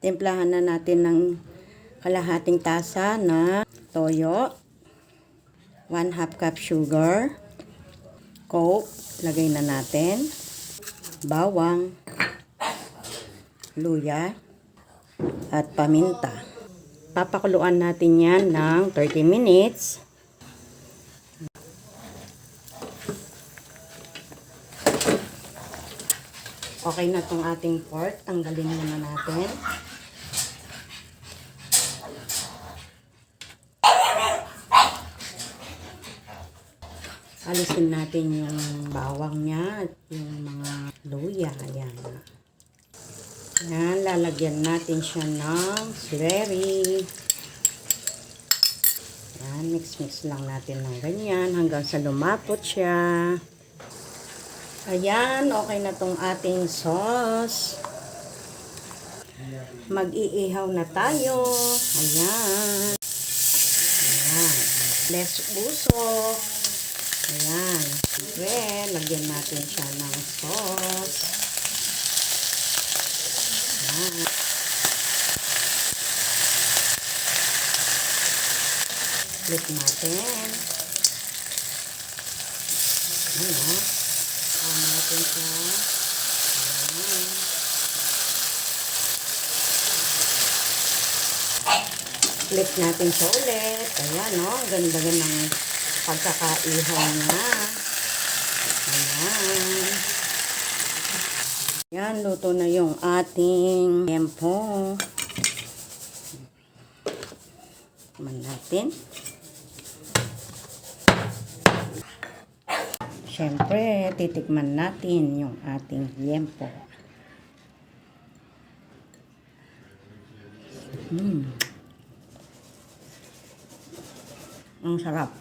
Timplahan na natin ng kalahating tasa na toyo, 1/2 cup sugar, coke, lagay na natin, bawang, luya, at paminta. Papakuluan natin yan ng 30 minutes. Okay na itong ating pork. Tanggalin muna natin. Alisin natin yung bawang niya at yung mga luya. Ayan. Ayan, lalagyan natin siya ng celery. Ayan, mix-mix lang natin ng ganyan hanggang sa lumapot siya. Ayan, okay na tong ating sauce. Mag-iihaw na tayo. Ayan. Ayan. Less usok. Ayan. Sige, lagyan natin siya ng sauce. Ayan. Flip natin. Ayan. Ayan natin siya. Ayan. Flip natin siya ulit. Ayan, no? Ganda-ganda ng pagkakaihaw niya. Ayan. Ayan, luto na yung ating liempo. Tikman natin. Siyempre, titikman natin yung ating liempo. Ang sarap.